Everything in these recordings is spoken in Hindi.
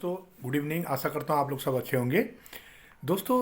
दोस्तों, गुड इवनिंग। आशा करता हूँ आप लोग सब अच्छे होंगे। दोस्तों,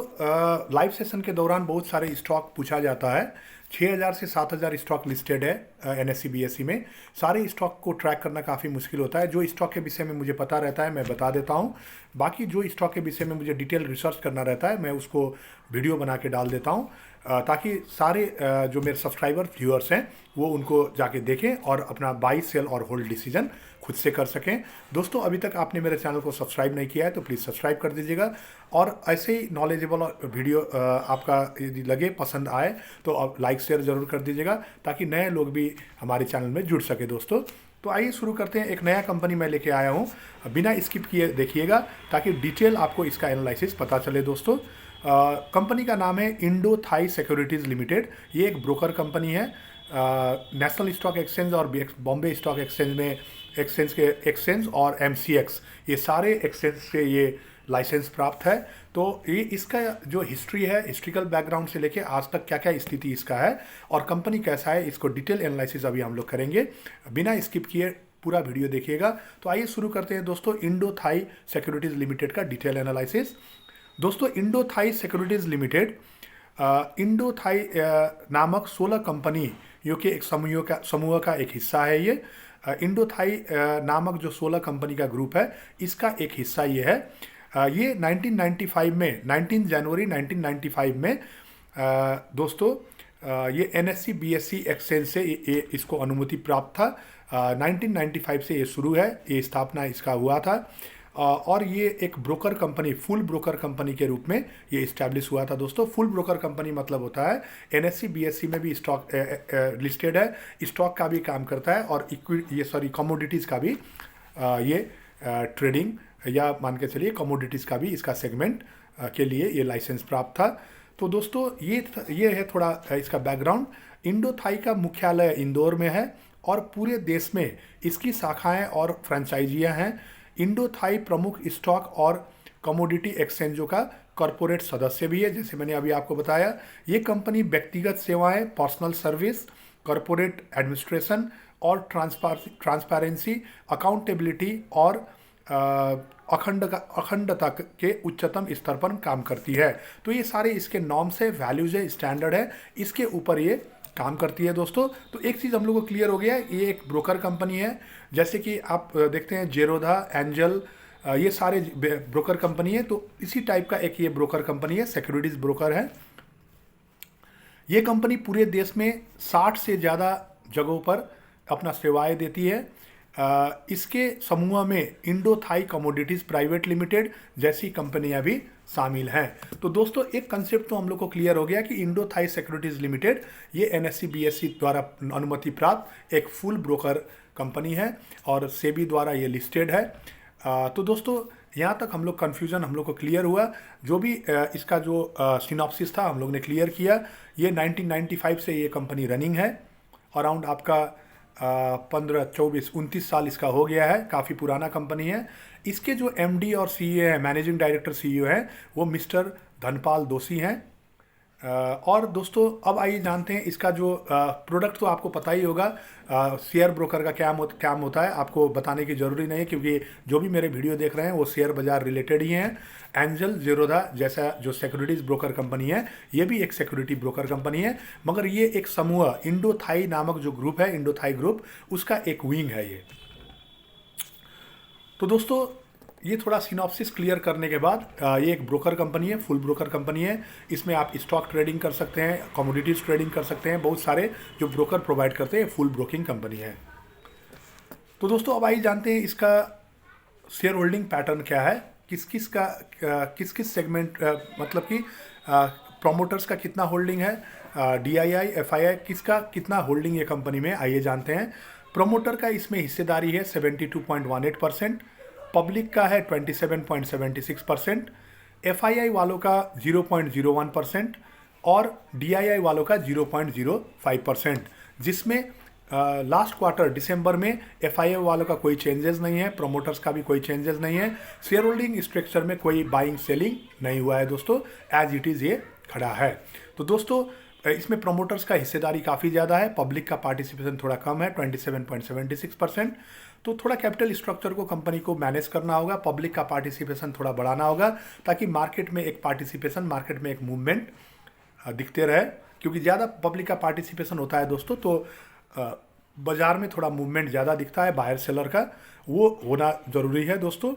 लाइव सेशन के दौरान बहुत सारे स्टॉक पूछा जाता है। 6000 से 7000 स्टॉक लिस्टेड है एनएससी बीएससी में। सारे स्टॉक को ट्रैक करना काफ़ी मुश्किल होता है। जो स्टॉक के विषय में मुझे पता रहता है मैं बता देता हूँ। बाकी जो स्टॉक के विषय में मुझे डिटेल रिसर्च करना रहता है मैं उसको वीडियो बना के डाल देता हूँ, ताकि सारे जो मेरे सब्सक्राइबर व्यूअर्स हैं वो उनको जाके देखें और अपना बाई सेल और होल्ड डिसीजन खुद से कर सकें। दोस्तों, अभी तक आपने मेरे चैनल को सब्सक्राइब नहीं किया है तो प्लीज़ सब्सक्राइब कर दीजिएगा। और ऐसे ही नॉलेजेबल वीडियो आपका यदि लगे, पसंद आए तो आप लाइक शेयर ज़रूर कर दीजिएगा, ताकि नए लोग भी हमारे चैनल में जुड़ सके। दोस्तों, तो आइए शुरू करते हैं। एक नया कंपनी मैं लेके आया हूँ, बिना स्किप किए देखिएगा ताकि डिटेल आपको इसका एनालिसिस पता चले। दोस्तों, कंपनी का नाम है इंडो थाई सिक्योरिटीज़ लिमिटेड। ये एक ब्रोकर कंपनी है। नेशनल स्टॉक एक्सचेंज और बॉम्बे स्टॉक एक्सचेंज में एक्सचेंज और एमसीएक्स, ये सारे एक्सचेंज से ये लाइसेंस प्राप्त है। तो ये इसका जो हिस्ट्री है, हिस्ट्रिकल बैकग्राउंड से लेके आज तक क्या क्या स्थिति इसका है और कंपनी कैसा है, इसको डिटेल एनालिसिस अभी हम लोग करेंगे। बिना स्किप किए पूरा वीडियो देखिएगा। तो आइए शुरू करते हैं दोस्तों, इंडो थाई सिक्योरिटीज़ लिमिटेड का डिटेल एनालिसिस। दोस्तों, Indo Thai Securities Limited Indo Thai नामक 16 कंपनियों के एक समूह का एक हिस्सा है। ये इंडो थाई नामक जो 16 कंपनी का ग्रुप है, इसका एक हिस्सा ये है। ये 1995 में 19 जनवरी 1995 में दोस्तों ये एनएससी बीएससी एक्सचेंज से इसको अनुमति प्राप्त था। 1995 से ये शुरू है, ये स्थापना इसका हुआ था। और ये एक broker company, full broker company के रूप में ये इस्टेब्लिश हुआ था। दोस्तों, फुल ब्रोकर कंपनी मतलब होता है एनएससी बीएससी में भी स्टॉक लिस्टेड है, स्टॉक का भी काम करता है और कमोडिटीज़ का भी ये ट्रेडिंग या मान के चलिए कमोडिटीज़ का भी इसका सेगमेंट के लिए ये लाइसेंस प्राप्त था। तो दोस्तों, ये है थोड़ा इसका बैकग्राउंड। इंडो थाई का मुख्यालय इंदौर में है और पूरे देश में इसकी शाखाएं और फ्रेंचाइजियाँ हैं। इंडो थाई प्रमुख स्टॉक और कमोडिटी एक्सचेंजों का कॉरपोरेट सदस्य भी है। जैसे मैंने अभी आपको बताया, ये कंपनी व्यक्तिगत सेवाएं, पर्सनल सर्विस, कॉरपोरेट एडमिनिस्ट्रेशन और ट्रांसपेरेंसी, अकाउंटेबिलिटी और अखंडता के उच्चतम स्तर पर काम करती है। तो ये सारे इसके नॉर्म्स है, वैल्यूज है, स्टैंडर्ड है, इसके ऊपर ये काम करती है। दोस्तों, तो एक चीज़ हम लोग को क्लियर हो गया है, ये एक ब्रोकर कंपनी है। जैसे कि आप देखते हैं जेरोधा, एंजल, ये सारे ब्रोकर कंपनी है। तो इसी टाइप का एक ये ब्रोकर कंपनी है, सिक्योरिटीज़ ब्रोकर है। ये कंपनी पूरे देश में 60 से ज़्यादा जगहों पर अपना सेवाएं देती है। इसके समूह में Indo Thai Commodities Private Limited जैसी कंपनियां भी शामिल हैं। तो दोस्तों, एक कंसेप्ट तो हम लोग को क्लियर हो गया कि इंडो थाई सिक्योरिटीज़ लिमिटेड ये एनएससी बीएससी द्वारा अनुमति प्राप्त एक फुल ब्रोकर कंपनी है और सेबी द्वारा ये लिस्टेड है। तो दोस्तों, यहाँ तक हम लोग कन्फ्यूज़न हम लोग को क्लियर हुआ। जो भी इसका जो सिनॉप्सिस था हम लोग ने क्लियर किया। ये 1995 से ये कंपनी रनिंग है। अराउंड आपका 15, 24, 29 साल इसका हो गया है। काफ़ी पुराना कंपनी है। इसके जो एमडी और सीईओ हैं, मैनेजिंग डायरेक्टर सीईओ हैं, वो मिस्टर धनपाल दोषी हैं। और दोस्तों, अब आइए जानते हैं इसका जो प्रोडक्ट तो आपको पता ही होगा। शेयर ब्रोकर का काम होता है, आपको बताने की ज़रूरी नहीं है, क्योंकि जो भी मेरे वीडियो देख रहे हैं वो शेयर बाजार रिलेटेड ही हैं। एंजल जेरोधा जैसा जो सिक्योरिटीज़ ब्रोकर कंपनी है, ये भी एक सिक्योरिटी ब्रोकर कंपनी है, मगर ये एक समूह इंडो थाई नामक जो ग्रुप है, इंडो थाई ग्रुप, उसका एक विंग है ये। तो दोस्तों, ये थोड़ा सिनॉप्सिस क्लियर करने के बाद ये एक ब्रोकर कंपनी है, फुल ब्रोकर कंपनी है। इसमें आप स्टॉक ट्रेडिंग कर सकते हैं, कमोडिटीज़ ट्रेडिंग कर सकते हैं, बहुत सारे जो ब्रोकर प्रोवाइड करते हैं, फुल ब्रोकिंग कंपनी है। तो दोस्तों, अब आइए जानते हैं इसका शेयर होल्डिंग पैटर्न क्या है, किस किस सेगमेंट, मतलब कि प्रोमोटर्स का कितना होल्डिंग है, डीआईआई, एफआईआई, किसका कितना होल्डिंग ये कंपनी में, आइए जानते हैं। प्रोमोटर का इसमें हिस्सेदारी है 72.18%, पब्लिक का है 27.76%, एफआईआई वालों का 0.01% और डीआईआई वालों का 0.05%, जिसमें लास्ट क्वार्टर दिसंबर में एफआईआई वालों का कोई चेंजेस नहीं है, प्रोमोटर्स का भी कोई चेंजेस नहीं है। शेयर होल्डिंग स्ट्रक्चर में कोई बाइंग सेलिंग नहीं हुआ है दोस्तों, एज इट इज़ ये खड़ा है। तो दोस्तों, इसमें प्रोमोटर्स का हिस्सेदारी काफ़ी ज़्यादा है, पब्लिक का पार्टिसिपेशन थोड़ा कम है, 27.76%। तो थोड़ा कैपिटल स्ट्रक्चर को कंपनी को मैनेज करना होगा, पब्लिक का पार्टिसिपेशन थोड़ा बढ़ाना होगा, ताकि मार्केट में एक पार्टिसिपेशन, मार्केट में एक मूवमेंट दिखते रहे। क्योंकि ज़्यादा पब्लिक का पार्टिसिपेशन होता है दोस्तों तो बाज़ार में थोड़ा मूवमेंट ज़्यादा दिखता है बायर सेलर का, वो होना ज़रूरी है दोस्तों।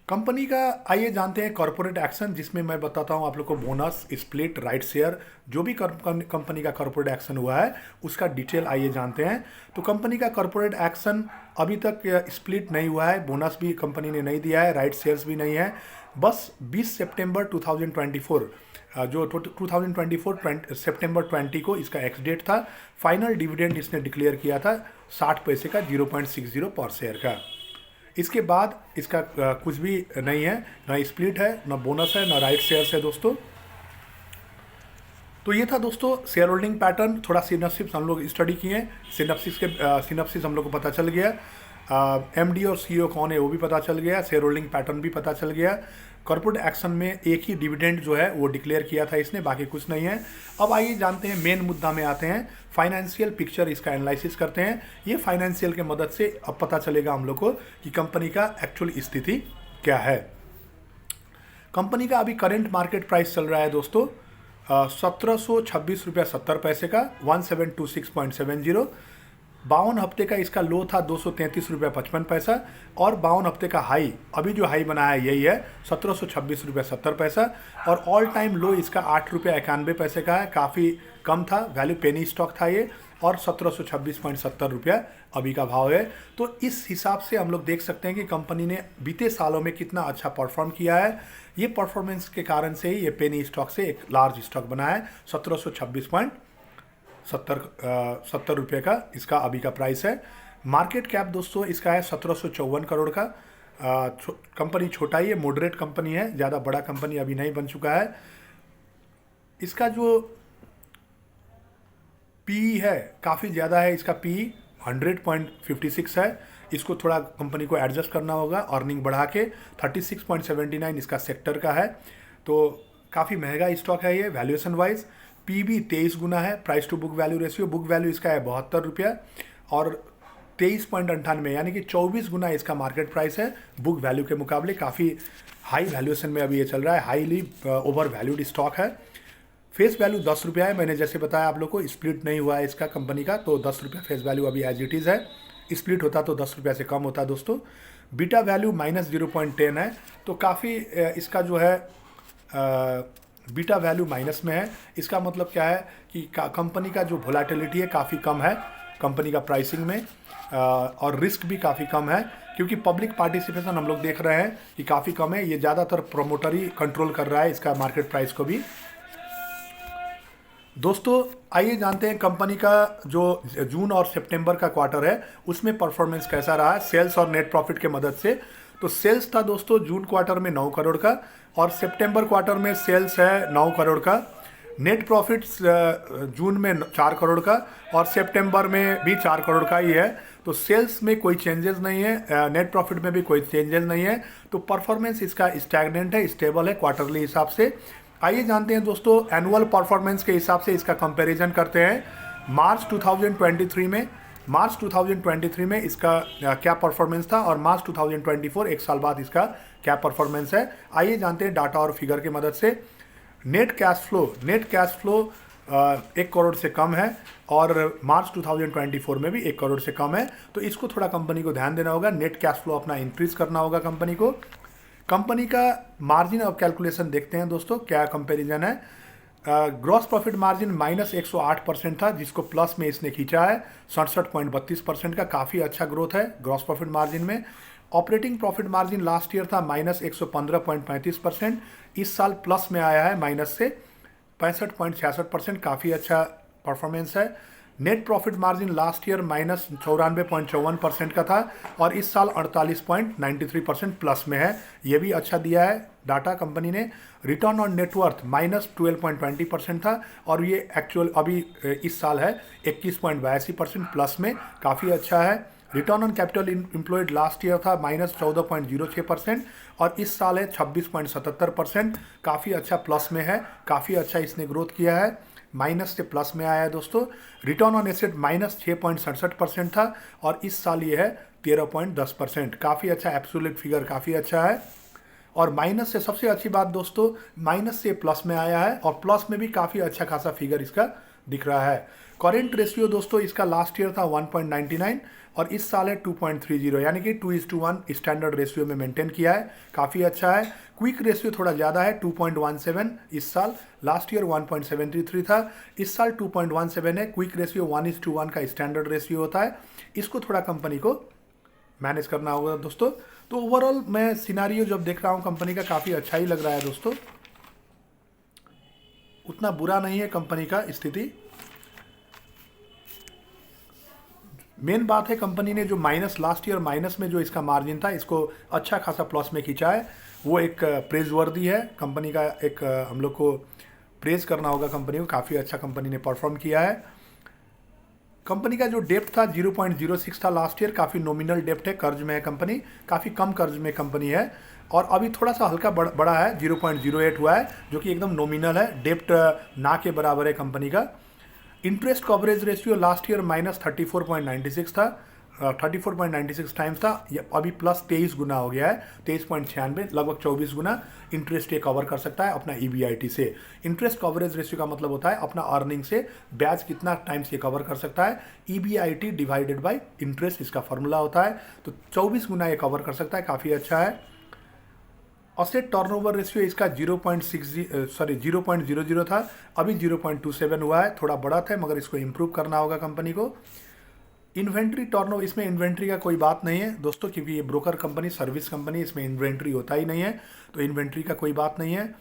कंपनी का आइए जानते हैं कॉर्पोरेट एक्शन, जिसमें मैं बताता हूं आप लोग को बोनस, स्प्लिट, राइट शेयर, जो भी कंपनी का कॉर्पोरेट एक्शन हुआ है उसका डिटेल आइए जानते हैं। तो कंपनी का कॉर्पोरेट एक्शन अभी तक स्प्लिट नहीं हुआ है, बोनस भी कंपनी ने नहीं दिया है, राइट शेयर्स भी नहीं है। बस 20 सितंबर 2024 जो 2024 सितंबर 20 को इसका एक्स डेट था। फाइनल डिविडेंड इसने डिक्लेयर किया था 60 पैसे का, 0.60 पर शेयर का। इसके बाद इसका कुछ भी नहीं है, ना स्प्लिट है, ना बोनस है, ना राइट शेयर्स है दोस्तों। तो ये था दोस्तों शेयर होल्डिंग पैटर्न। थोड़ा सिनॉप्सिस हम लोग स्टडी किए, सिनॉप्सिस हम लोग को पता चल गया, एमडी और सीईओ कौन है वो भी पता चल गया, शेयर होल्डिंग पैटर्न भी पता चल गया। कॉर्पोरेट एक्शन में एक ही डिविडेंड जो है वो डिक्लेयर किया था इसने, बाकी कुछ नहीं है। अब आइए जानते हैं, मेन मुद्दा में आते हैं, फाइनेंशियल पिक्चर इसका एनालिसिस करते हैं। ये फाइनेंशियल के मदद से अब पता चलेगा हम लोग को कि कंपनी का एक्चुअल स्थिति क्या है। कंपनी का अभी करंट मार्केट प्राइस चल रहा है दोस्तों 1726 रुपया 70 पैसे का, 1726.70। 52 हफ्ते का इसका लो था 233 रुपया 55 पैसा, और 52 हफ्ते का हाई, अभी जो हाई बना है यही है 1726 रुपया 70 पैसा, और ऑल टाइम लो इसका 8 रुपया 91 पैसे का है, काफ़ी कम था, वैल्यू पेनी स्टॉक था ये, और 1726.70 रुपया अभी का भाव है। तो इस हिसाब से हम लोग देख सकते हैं कि कंपनी ने बीते सालों में कितना अच्छा परफॉर्म किया है। ये परफॉर्मेंस के कारण से ही ये पेनी स्टॉक से एक लार्ज स्टॉक बना है। 1726.70 रुपये का इसका अभी का प्राइस है। मार्केट कैप दोस्तों इसका है 1754 करोड़ का। कंपनी छोटा ही है, मॉडरेट कंपनी है, ज़्यादा बड़ा कंपनी अभी नहीं बन चुका है। इसका जो पी है काफ़ी ज़्यादा है, इसका पी 100.56 है। इसको थोड़ा कंपनी को एडजस्ट करना होगा, अर्निंग बढ़ा के 36.79 इसका सेक्टर का है, तो काफ़ी महंगा स्टॉक है ये वैल्यूएशन वाइज। पी भी 23 गुना है, price to book value ratio, book value इसका है 72 रुपया, और 23.98 यानी कि 24 गुना इसका मार्केट प्राइस है बुक वैल्यू के मुकाबले। काफ़ी हाई वैल्यूएशन में अभी ये चल रहा है, हाईली ओवर वैल्यूड स्टॉक है। फेस वैल्यू 10 रुपया है, मैंने जैसे बताया आप लोग को, स्प्लिट नहीं हुआ है इसका कंपनी का, तो 10 रुपया फेस वैल्यू अभी एज इट इज़ है। स्प्लिट होता तो 10 रुपया से कम होता दोस्तों। बीटा वैल्यू -0.10 है, तो काफ़ी इसका जो है बीटा वैल्यू माइनस में है। इसका मतलब क्या है कि कंपनी का जो वोलेटिलिटी है काफ़ी कम है कंपनी का प्राइसिंग में, और रिस्क भी काफ़ी कम है, क्योंकि पब्लिक पार्टिसिपेशन हम लोग देख रहे हैं कि काफ़ी कम है। ये ज़्यादातर प्रोमोटर ही कंट्रोल कर रहा है इसका मार्केट प्राइस को भी। दोस्तों आइए जानते हैं कंपनी का जो जून और सितंबर का क्वार्टर है उसमें परफॉर्मेंस कैसा रहा है सेल्स और नेट प्रॉफिट के मदद से। तो सेल्स था दोस्तों जून क्वार्टर में 9 करोड़ का, और सितंबर क्वार्टर में सेल्स है 9 करोड़ का। नेट प्रॉफिट जून में 4 करोड़ का, और सितंबर में भी 4 करोड़ का ही है। तो सेल्स में कोई चेंजेस नहीं है, नेट प्रॉफिट में भी कोई चेंजेस नहीं है। तो परफॉर्मेंस इसका स्टैग्नेंट है, स्टेबल है क्वार्टरली हिसाब से। आइए जानते हैं दोस्तों एनुअल परफॉर्मेंस के हिसाब से इसका कंपैरिजन करते हैं। मार्च 2023 में इसका क्या परफॉर्मेंस था, और मार्च 2024 एक साल बाद इसका क्या परफॉर्मेंस है। आइए जानते हैं डाटा और फिगर की मदद से। नेट कैश फ्लो 1 करोड़ से कम है, और मार्च 2024 में भी 1 करोड़ से कम है। तो इसको थोड़ा कंपनी को ध्यान देना होगा, नेट कैश फ्लो अपना इंक्रीज करना होगा कंपनी को। कंपनी का मार्जिन ऑफ कैलकुलेशन देखते हैं दोस्तों, क्या कंपैरिजन है। ग्रॉस प्रॉफिट मार्जिन -108% था, जिसको प्लस में इसने खींचा है 67.32% का, काफ़ी अच्छा ग्रोथ है ग्रॉस प्रॉफिट मार्जिन में। Operating profit margin last year था -115.35%, इस साल प्लस में आया है माइनस से 65.66%, काफ़ी अच्छा परफॉर्मेंस है। Net profit margin last year -94.54% का था, और इस साल 48.93% प्लस में है, ये भी अच्छा दिया है डाटा कंपनी ने। रिटर्न ऑन नेटवर्थ -12.20% था, और ये एक्चुअल अभी इस साल है 21.82% प्लस में, काफ़ी अच्छा है। Return on capital employed last year था -14.06%, और इस साल है 26.77%, काफ़ी अच्छा प्लस में है, काफ़ी अच्छा इसने ग्रोथ किया है। माइनस से प्लस में आया है दोस्तों। रिटर्न ऑन एसेट -6.67% था और इस साल ये है 13.10%। काफ़ी अच्छा एब्सोल्यूट फिगर, काफ़ी अच्छा है। और माइनस से सबसे अच्छी बात दोस्तों, माइनस से प्लस में आया है और प्लस में भी काफ़ी अच्छा खासा फिगर इसका दिख रहा है। करेंट रेशियो दोस्तों इसका लास्ट ईयर था 1.99 और इस साल है 2.30, यानी कि 2:1 स्टैंडर्ड रेशियो में मेंटेन किया है, काफ़ी अच्छा है। क्विक रेशियो थोड़ा ज़्यादा है 2.17 इस साल, लास्ट ईयर 1.73 था, इस साल 2.17 है। क्विक रेशियो 1:1 का स्टैंडर्ड रेशियो होता है, इसको थोड़ा कंपनी को मैनेज करना होगा दोस्तों। तो ओवरऑल मैं सिनारियो जब देख रहा हूँ कंपनी का, काफ़ी अच्छा ही लग रहा है दोस्तों, उतना बुरा नहीं है कंपनी का स्थिति। मेन बात है कंपनी ने जो माइनस लास्ट ईयर माइनस में जो इसका मार्जिन था, इसको अच्छा खासा प्लस में खींचा है, वो एक प्रेज वर्दी है कंपनी का। एक हम लोग को प्रेज करना होगा कंपनी को, काफ़ी अच्छा कंपनी ने परफॉर्म किया है। कंपनी का जो डेप्ट था 0.06 था लास्ट ईयर, काफ़ी नॉमिनल डेप्ट है, कर्ज में है कंपनी, काफ़ी कम कर्ज में कंपनी है। और अभी थोड़ा सा हल्का बड़ा है, 0.08 हुआ है, जो कि एकदम नॉमिनल है, डेप्ट ना के बराबर है कंपनी का। Interest coverage ratio last year -34.96 था, 34.96 टाइम्स था, ये अभी +23 गुना हो गया है, 23.96, लगभग 24 गुना इंटरेस्ट ये कवर कर सकता है अपना EBIT से। इंटरेस्ट कवरेज रेशियो का मतलब होता है अपना अर्निंग से ब्याज कितना टाइम्स ये कवर कर सकता है, EBIT डिवाइडेड बाय इंटरेस्ट इसका फॉर्मूला होता है। तो 24 गुना ये कवर कर सकता है, काफ़ी अच्छा है। असेट टर्नओवर रेशियो इसका 0.00 था, अभी 0.27 हुआ है, थोड़ा बढ़ा था मगर इसको इम्प्रूव करना होगा कंपनी को। इन्वेंट्री टर्नओवर, इसमें इन्वेंट्री का कोई बात नहीं है दोस्तों, क्योंकि ये ब्रोकर कंपनी, सर्विस कंपनी, इसमें इन्वेंट्री होता ही नहीं है, तो इन्वेंट्री का कोई बात नहीं है।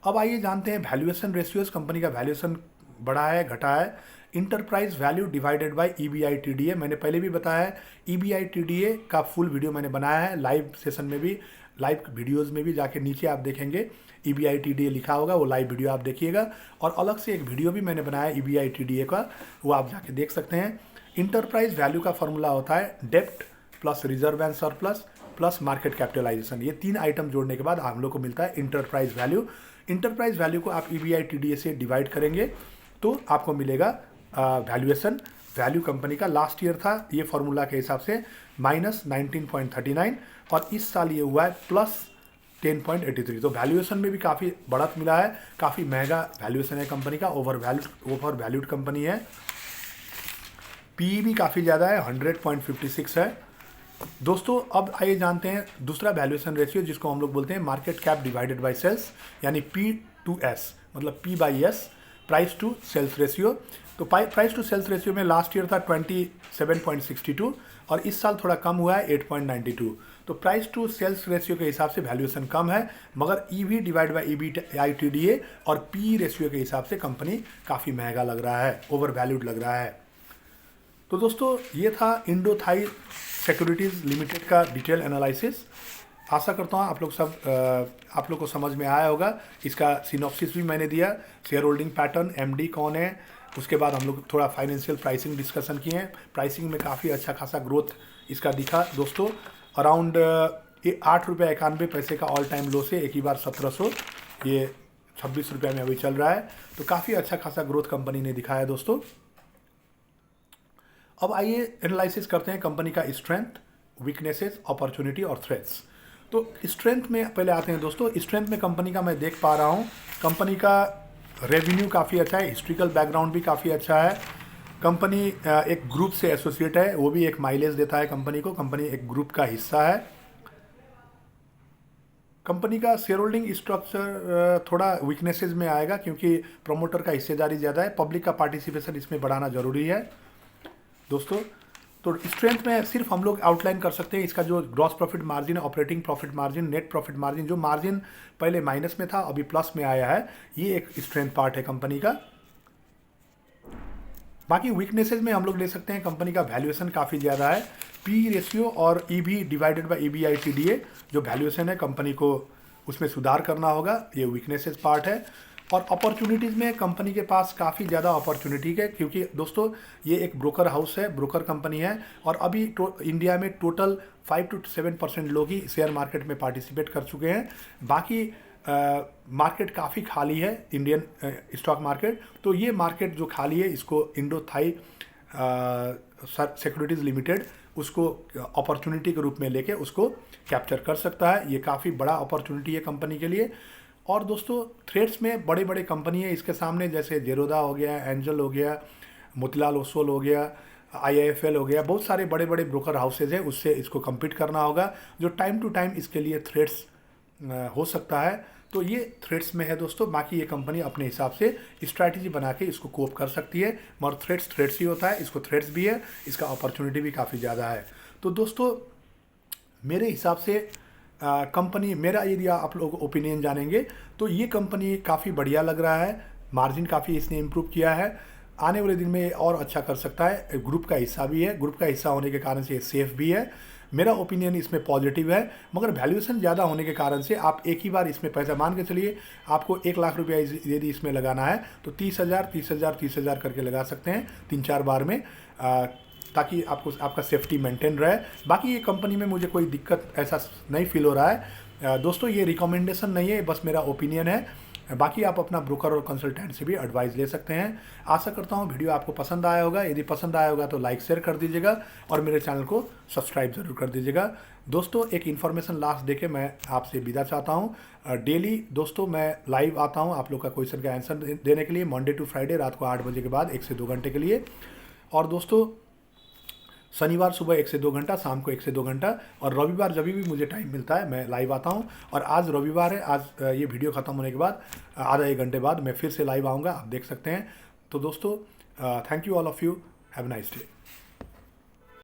अब आइए जानते हैं वैल्यूएशन रेशियोज, कंपनी का वैल्यूएशन बढ़ा है घटा है। Enterprise value divided by EBITDA, मैंने पहले भी बताया है, EBITDA का फुल वीडियो मैंने बनाया है, लाइव सेशन में भी, लाइव वीडियोज़ में भी जाके नीचे आप देखेंगे EBITDA लिखा होगा, वो लाइव वीडियो आप देखिएगा। और अलग से एक वीडियो भी मैंने बनाया EBITDA का, वो आप जाके देख सकते हैं। इंटरप्राइज वैल्यू का फॉर्मूला होता है डेप्ट plus reserve and surplus plus market capitalisation, ये 3 आइटम जोड़ने के बाद हम लोग को मिलता है इंटरप्राइज वैल्यू। इंटरप्राइज वैल्यू को आप EBITDA से डिवाइड करेंगे तो आपको मिलेगा वैल्यूएशन। वैल्यू कंपनी का लास्ट ईयर था ये फॉर्मूला के हिसाब से -19.39 और इस साल ये हुआ है +10.83, तो वैल्यूएशन में भी काफ़ी बढ़त मिला है, काफ़ी महंगा वैल्यूएशन है कंपनी का, ओवर वैल्यूड कंपनी है। PE भी काफ़ी ज़्यादा है, 100.56 है दोस्तों। अब आइए जानते हैं दूसरा वैल्यूएशन रेशियो, जिसको हम लोग बोलते हैं market cap divided by sales, यानी P/S, मतलब P/S, price to sales ratio. तो प्राइस टू सेल्स रेशियो में लास्ट ईयर था 27.62 और इस साल थोड़ा कम हुआ है 8.92। तो प्राइस टू सेल्स रेशियो के हिसाब से वैल्यूएशन कम है, मगर EV डिवाइड बाय EBITDA और PE रेशियो के हिसाब से कंपनी काफ़ी महंगा लग रहा है, ओवर वैल्यूड लग रहा है। तो दोस्तों ये था इंडो थाई सिक्योरिटीज़ लिमिटेड का डिटेल एनालिसिस। आशा करता हूँ आप लोग को समझ में आया होगा। इसका सिनॉप्सिस भी मैंने दिया, शेयर होल्डिंग पैटर्न, MD कौन है, उसके बाद हम लोग थोड़ा फाइनेंशियल प्राइसिंग डिस्कशन किए हैं। प्राइसिंग में काफ़ी अच्छा खासा ग्रोथ इसका दिखा दोस्तों, अराउंड ₹8.91 का ऑल टाइम लो से एक ही बार 1700, ये 26 रुपये में अभी चल रहा है, तो काफ़ी अच्छा खासा ग्रोथ कंपनी ने दिखाया दोस्तों। अब आइए एनालिसिस करते हैं कंपनी का स्ट्रेंथ, वीकनेसेस, अपॉर्चुनिटी और थ्रेट्स। तो स्ट्रेंथ में पहले आते हैं दोस्तों। स्ट्रेंथ में कंपनी का मैं देख पा रहा हूँ, कंपनी का रेवेन्यू काफ़ी अच्छा है, हिस्ट्रिकल बैकग्राउंड भी काफ़ी अच्छा है। कंपनी एक ग्रुप से एसोसिएट है, वो भी एक माइलेज देता है कंपनी को, कंपनी एक ग्रुप का हिस्सा है। कंपनी का शेयर होल्डिंग स्ट्रक्चर थोड़ा वीकनेसेस में आएगा, क्योंकि प्रमोटर का हिस्सेदारी ज़्यादा है, पब्लिक का पार्टिसिपेशन इसमें बढ़ाना ज़रूरी है दोस्तों। तो स्ट्रेंथ में सिर्फ हम लोग आउटलाइन कर सकते हैं इसका जो gross profit margin, operating profit margin, net profit margin, जो मार्जिन पहले माइनस में था अभी प्लस में आया है, ये एक स्ट्रेंथ पार्ट है कंपनी का। बाकी वीकनेसेस में हम लोग ले सकते हैं कंपनी का वैल्यूएशन काफ़ी ज़्यादा है, पी रेशियो और EV डिवाइडेड बाय EBITDA जो वैल्यूएशन है कंपनी को उसमें सुधार करना होगा, ये वीकनेसेस पार्ट है। और अपॉर्चुनिटीज़ में कंपनी के पास काफ़ी ज़्यादा अपॉर्चुनिटी है, क्योंकि दोस्तों ये एक ब्रोकर हाउस है, ब्रोकर कंपनी है, और अभी इंडिया में टोटल 5 to 7% लोग ही शेयर मार्केट में पार्टिसिपेट कर चुके हैं। बाकी मार्केट काफ़ी खाली है इंडियन स्टॉक मार्केट। तो ये मार्केट जो खाली है इसको इंडो थाई सिक्योरिटीज़ लिमिटेड उसको अपॉर्चुनिटी के रूप में लेके उसको कैप्चर कर सकता है। ये काफ़ी बड़ा अपॉर्चुनिटी है कंपनी के लिए। और दोस्तों थ्रेड्स में बड़े बड़े कंपनी है इसके सामने, जैसे जेरोदा हो गया, एंजल हो गया, मोतीलाल ओसवाल हो गया, IIFL हो गया, बहुत सारे बड़े बड़े ब्रोकर हाउसेज हैं, उससे इसको कम्पीट करना होगा जो टाइम टू टाइम इसके लिए थ्रेड्स हो सकता है। तो ये थ्रेड्स में है दोस्तों। बाकी ये कंपनी अपने हिसाब से स्ट्रैटेजी बना के इसको कोप कर सकती है, मगर थ्रेड्स ही होता है, इसको थ्रेड्स भी है, इसका अपॉर्चुनिटी भी काफ़ी ज़्यादा है। तो दोस्तों मेरे हिसाब से कंपनी, मेरा यदि आप लोग ओपिनियन जानेंगे तो ये कंपनी काफ़ी बढ़िया लग रहा है, मार्जिन काफ़ी इसने इम्प्रूव किया है, आने वाले दिन में और अच्छा कर सकता है। ग्रुप का हिस्सा भी है, ग्रुप का हिस्सा होने के कारण से ये सेफ भी है। मेरा ओपिनियन इसमें पॉजिटिव है, मगर वैल्यूएशन ज़्यादा होने के कारण से आप एक ही बार इसमें पैसा, मान के चलिए आपको 1 लाख रुपया यदि इसमें लगाना है तो 30,000 करके लगा सकते हैं 3-4 बार में, ताकि आपको आपका सेफ्टी मेंटेन रहे। बाकी ये कंपनी में मुझे कोई दिक्कत ऐसा नहीं फील हो रहा है। दोस्तों ये रिकमेंडेशन नहीं है, बस मेरा ओपिनियन है। बाकी आप अपना ब्रोकर और कंसल्टेंट से भी एडवाइस ले सकते हैं। आशा करता हूँ वीडियो आपको पसंद आया होगा। यदि पसंद आया होगा तो लाइक शेयर कर दीजिएगा और मेरे चैनल को सब्सक्राइब ज़रूर कर दीजिएगा। दोस्तों एक इन्फॉर्मेशन लास्ट देके मैं आपसे विदा चाहता हूँ। डेली दोस्तों मैं लाइव आता हूँ आप लोग का क्वेश्चन का आंसर देने के लिए, मंडे टू फ्राइडे रात को 8 बजे के बाद 1 से 2 घंटे के लिए। और दोस्तों शनिवार सुबह 1 से 2 घंटा, शाम को 1 से 2 घंटा, और रविवार जब भी मुझे टाइम मिलता है मैं लाइव आता हूं। और आज रविवार है, आज ये वीडियो ख़त्म होने के बाद आधा 1 घंटे बाद मैं फिर से लाइव आऊँगा, आप देख सकते हैं। तो दोस्तों thank you all of you, have a nice day.